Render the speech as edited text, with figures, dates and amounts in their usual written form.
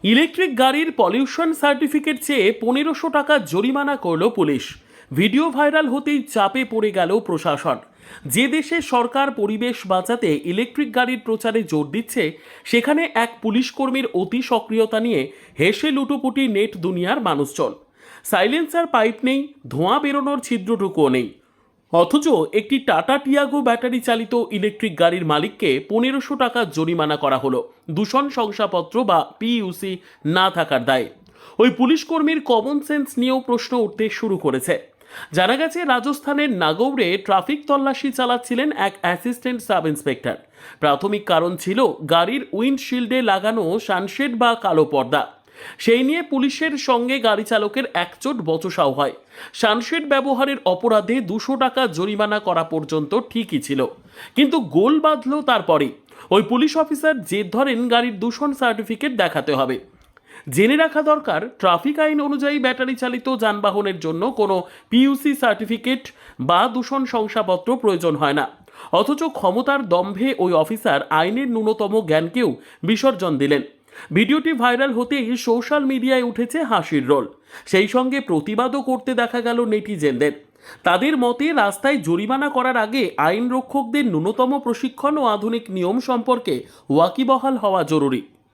Electric গাড়ির pollution certificate চেয়ে ১৫০০ টাকা জরিমানা করল পুলিশ। ভিডিও ভাইরাল হতেই চাপে পড়ে গেল প্রশাসন। যে দেশে সরকার পরিবেশ বাঁচাতে ইলেকট্রিক গাড়ির প্রচারে জোর দিচ্ছে, সেখানে এক পুলিশ কর্মীর অতি সক্রিয়তা নিয়ে হেসে লুটোপুটি নেট দুনিয়ার মানুষজন। সাইলেন্সার পাইপ নেই, ধোঁয়া বেরোনোর ছিদ্রটুকুও নেই, অথচ একটি টাটা টিয়াগো ব্যাটারি চালিত ইলেকট্রিক গাড়ির মালিককে ১৫০০ টাকা জরিমানা করা হলো দূষণ শংসাপত্র বা পিইউসি না থাকার দায়ে। ওই পুলিশ কর্মীর কমন সেন্স নিয়েও প্রশ্ন উঠতে শুরু করেছে। জানা গেছে, রাজস্থানের নাগৌরে ট্রাফিক তল্লাশি চালাচ্ছিলেন এক অ্যাসিস্ট্যান্ট সাব ইন্সপেক্টর। প্রাথমিক কারণ ছিল গাড়ির উইন্ডশিল্ডে লাগানো সানশেড বা কালো পর্দা। সেই নিয়ে পুলিশের সঙ্গে গাড়ি চালকের একচোট বচসাও হয়। সানশেড ব্যবহারের অপরাধে ২০০ টাকা জরিমানা করা পর্যন্ত ঠিকই ছিল, কিন্তু গোল বাঁধল তারপরেই। ওই পুলিশ অফিসার জেদ ধরেন গাড়ির দূষণ সার্টিফিকেট দেখাতে হবে। জেনে রাখা দরকার, ট্রাফিক আইন অনুযায়ী ব্যাটারি চালিত যানবাহনের জন্য কোনো পিইউসি সার্টিফিকেট বা দূষণ শংসাপত্র প্রয়োজন হয় না। অথচ ক্ষমতার দম্ভে ওই অফিসার আইনের ন্যূনতম জ্ঞানকেও বিসর্জন দিলেন। ভিডিওটি ভাইরাল হতেই সোশ্যাল মিডিয়ায় উঠেছে হাসির রোল। সেই সঙ্গে প্রতিবাদও করতে দেখা গেল নেটিজেনদের। তাদের মতে, রাস্তায় জরিমানা করার আগে আইন রক্ষকদের ন্যূনতম প্রশিক্ষণ ও আধুনিক নিয়ম সম্পর্কে ওয়াকিবহাল হওয়া জরুরি।